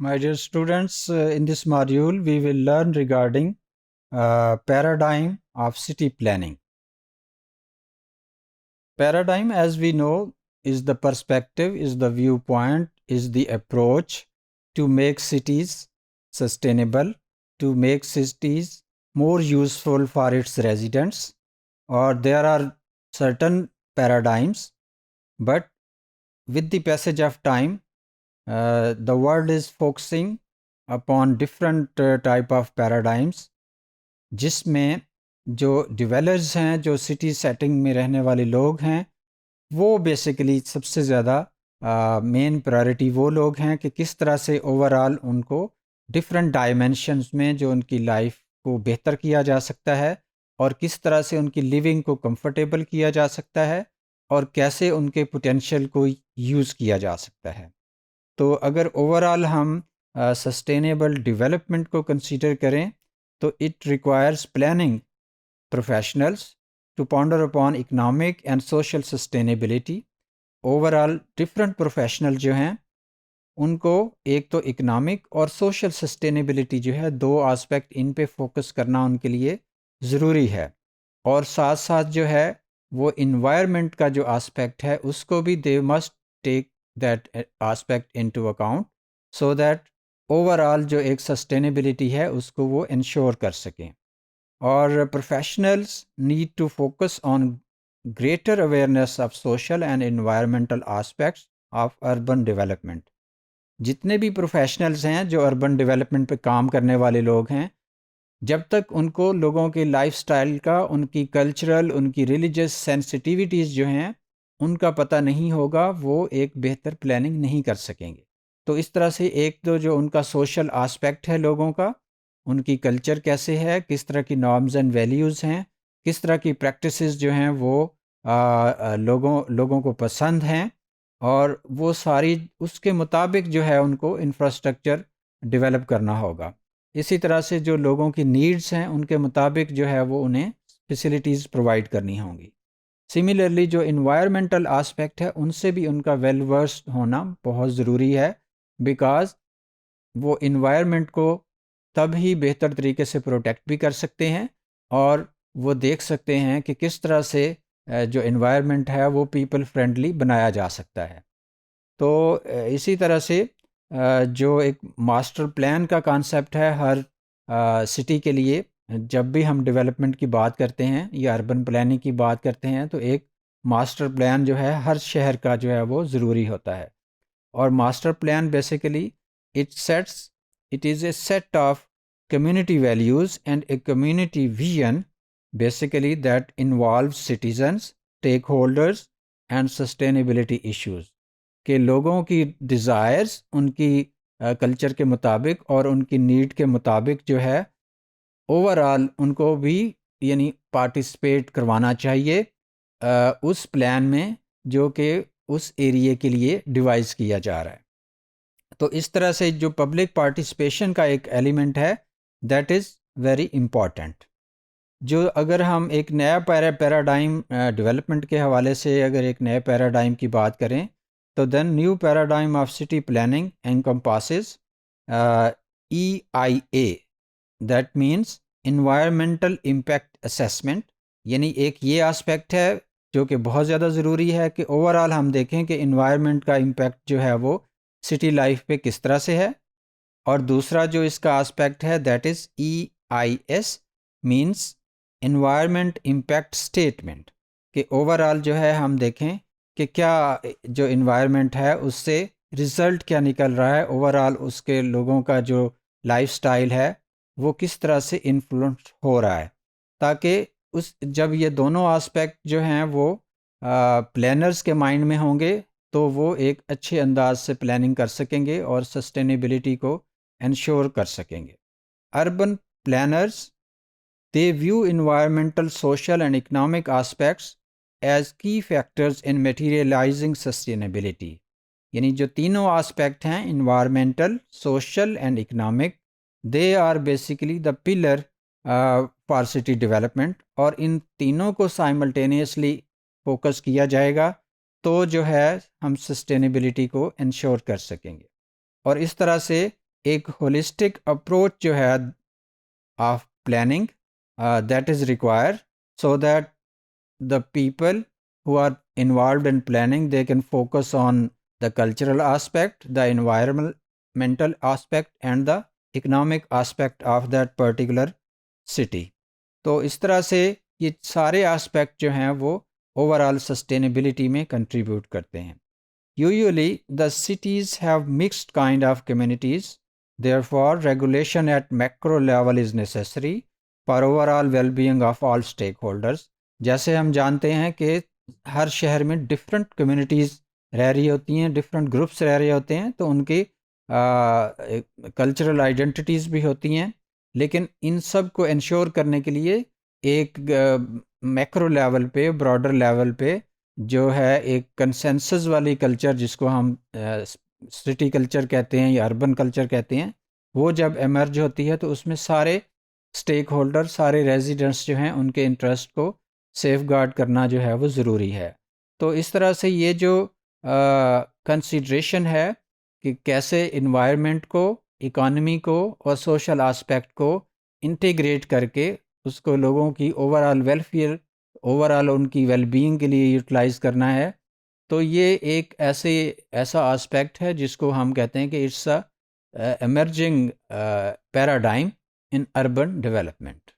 My dear students, in this module, we will learn regarding paradigm of city planning. Paradigm, as we know, is the perspective, is the viewpoint, is the approach to make cities sustainable, to make cities more useful for its residents. Or there are certain paradigms, but with the passage of time, the world is focusing upon different type of paradigms, جس میں جو ڈیولرز ہیں، جو city setting میں رہنے والے لوگ ہیں، وہ بیسیکلی سب سے زیادہ مین پرائرٹی وہ لوگ ہیں کہ کس طرح سے اوور آل ان کو ڈفرینٹ ڈائمینشنز میں جو ان کی لائف کو بہتر کیا جا سکتا ہے، اور کس طرح سے ان کی لیونگ کو کمفرٹیبل کیا جا سکتا ہے، اور کیسے ان کے پوٹینشیل کو یوز کیا جا سکتا ہے۔ تو اگر اوور آل ہم سسٹینیبل ڈیولپمنٹ کو کنسیڈر کریں تو it requires planning professionals to ponder upon economic and social sustainability. Overall different professional جو ہیں ان کو ایک تو اکنامک اور سوشل سسٹینیبلٹی جو ہے، دو آسپیکٹ ان پہ فوکس کرنا ان کے لیے ضروری ہے، اور ساتھ ساتھ جو ہے وہ انوائرمنٹ کا جو آسپیکٹ ہے اس کو بھی they must take that aspect into account, so that over all جو ایک سسٹینیبلٹی ہے اس کو وہ انشور کر سکیں۔ اور professionals need to focus on greater awareness of social and environmental aspects of urban development. جتنے بھی پروفیشنلز ہیں جو اربن ڈیولپمنٹ پہ کام کرنے والے لوگ ہیں، جب تک ان کو لوگوں کے لائف سٹائل کا، ان کی کلچرل، ان کی ریلیجس سینسٹیویٹیز جو ہیں ان کا پتہ نہیں ہوگا، وہ ایک بہتر پلاننگ نہیں کر سکیں گے۔ تو اس طرح سے ایک تو جو ان کا سوشل آسپیکٹ ہے لوگوں کا، ان کی کلچر کیسے ہے، کس طرح کی نارمز اینڈ ویلیوز ہیں، کس طرح کی پریکٹسز جو ہیں وہ لوگوں کو پسند ہیں، اور وہ ساری اس کے مطابق جو ہے ان کو انفراسٹرکچر ڈیولپ کرنا ہوگا۔ اسی طرح سے جو لوگوں کی نیڈز ہیں ان کے مطابق جو ہے وہ انہیں فیسلٹیز پرووائڈ کرنی ہوں گی۔ سملرلی جو انوائرمنٹل آسپیکٹ ہے ان سے بھی ان کا ویل ورسڈ ہونا بہت ضروری ہے، بیکاز وہ انوائرمنٹ کو تب ہی بہتر طریقے سے پروٹیکٹ بھی کر سکتے ہیں، اور وہ دیکھ سکتے ہیں کہ کس طرح سے جو انوائرمنٹ ہے وہ پیپل فرینڈلی بنایا جا سکتا ہے۔ تو اسی طرح سے جو ایک ماسٹر پلان کا کانسیپٹ ہے ہر سٹی کے لیے، جب بھی ہم ڈیولپمنٹ کی بات کرتے ہیں یا اربن پلاننگ کی بات کرتے ہیں تو ایک ماسٹر پلان جو ہے ہر شہر کا جو ہے وہ ضروری ہوتا ہے۔ اور master plan basically it is a set of community values and a community vision basically that involves citizens, stakeholders and sustainability issues، کہ لوگوں کی ڈیزائرز ان کی کلچر کے مطابق اور ان کی نیڈ کے مطابق جو ہے اوور آل ان کو بھی یعنی پارٹیسپیٹ کروانا چاہیے اس پلان میں جو کہ اس ایریے کے لیے ڈیوائز کیا جا رہا ہے۔ تو اس طرح سے جو پبلک پارٹیسپیشن کا ایک ایلیمنٹ ہے دیٹ از ویری امپورٹنٹ۔ جو اگر ہم ایک نیا پیراڈائم ڈیولپمنٹ کے حوالے سے اگر ایک نئے پیراڈائم کی بات کریں تو then new paradigm of city planning encompasses EIA، that means environmental impact assessment, یعنی ایک یہ آسپیکٹ ہے جو کہ بہت زیادہ ضروری ہے کہ اوور آل ہم دیکھیں کہ انوائرمنٹ کا امپیکٹ جو ہے وہ سٹی لائف پہ کس طرح سے ہے، اور دوسرا جو اس کا آسپیکٹ ہے that is EIS means environment impact statement, کہ اوور آل جو ہے ہم دیکھیں کہ کیا جو انوائرمنٹ ہے اس سے رزلٹ کیا نکل رہا ہے، اوور آل اس کے لوگوں کا جو لائف سٹائل ہے وہ کس طرح سے انفلوئنس ہو رہا ہے، تاکہ جب یہ دونوں آسپیکٹ جو ہیں وہ پلانرز کے مائنڈ میں ہوں گے تو وہ ایک اچھے انداز سے پلاننگ کر سکیں گے اور سسٹینیبلٹی کو انشور کر سکیں گے۔ Urban planners they view environmental, social and economic aspects as key factors in materialising sustainability, یعنی جو تینوں آسپیکٹ ہیں environmental, social and economic, they are basically the pillar for city development, اور ان تینوں کو سائملٹینیسلی فوکس کیا جائے گا تو جو ہے ہم سسٹینیبلٹی کو انشور کر سکیں گے۔ اور اس طرح سے ایک ہولسٹک اپروچ جو ہے of planning that is require so that the people who are involved in planning, they can focus on the cultural aspect, the environmental aspect and the economic aspect of that particular city. تو اس طرح سے یہ سارے aspect جو ہیں وہ over all sustainability میں contribute کرتے ہیں. Usually the cities have mixed kind of communities, therefore regulation at macro level is necessary for overall well-being of all stakeholders. جیسے ہم جانتے ہیں کہ ہر شہر میں ڈفرینٹ کمیونٹیز رہ رہی ہوتی ہیں، ڈفرینٹ گروپس رہ رہے ہوتے ہیں، تو ان کی کلچرل آئیڈینٹیٹیز بھی ہوتی ہیں، لیکن ان سب کو انشور کرنے کے لیے ایک میکرو لیول پہ، براڈر لیول پہ جو ہے ایک کنسنسس والی کلچر جس کو ہم سٹی کلچر کہتے ہیں یا اربن کلچر کہتے ہیں، وہ جب ایمرج ہوتی ہے تو اس میں سارے اسٹیک ہولڈر، سارے ریزیڈنٹس جو ہیں ان کے انٹرسٹ کو سیف گارڈ کرنا جو ہے وہ ضروری ہے. تو اس طرح سے یہ جو کنسیڈریشن ہے کہ کیسے انوائرمنٹ کو، اکانومی کو اور سوشل آسپیکٹ کو انٹیگریٹ کر کے اس کو لوگوں کی overall welfare, overall ان کی ویل بینگ کے لیے یوٹیلائز کرنا ہے، تو یہ ایک ایسا آسپیکٹ ہے جس کو ہم کہتے ہیں کہ it's a emerging paradigm in urban development.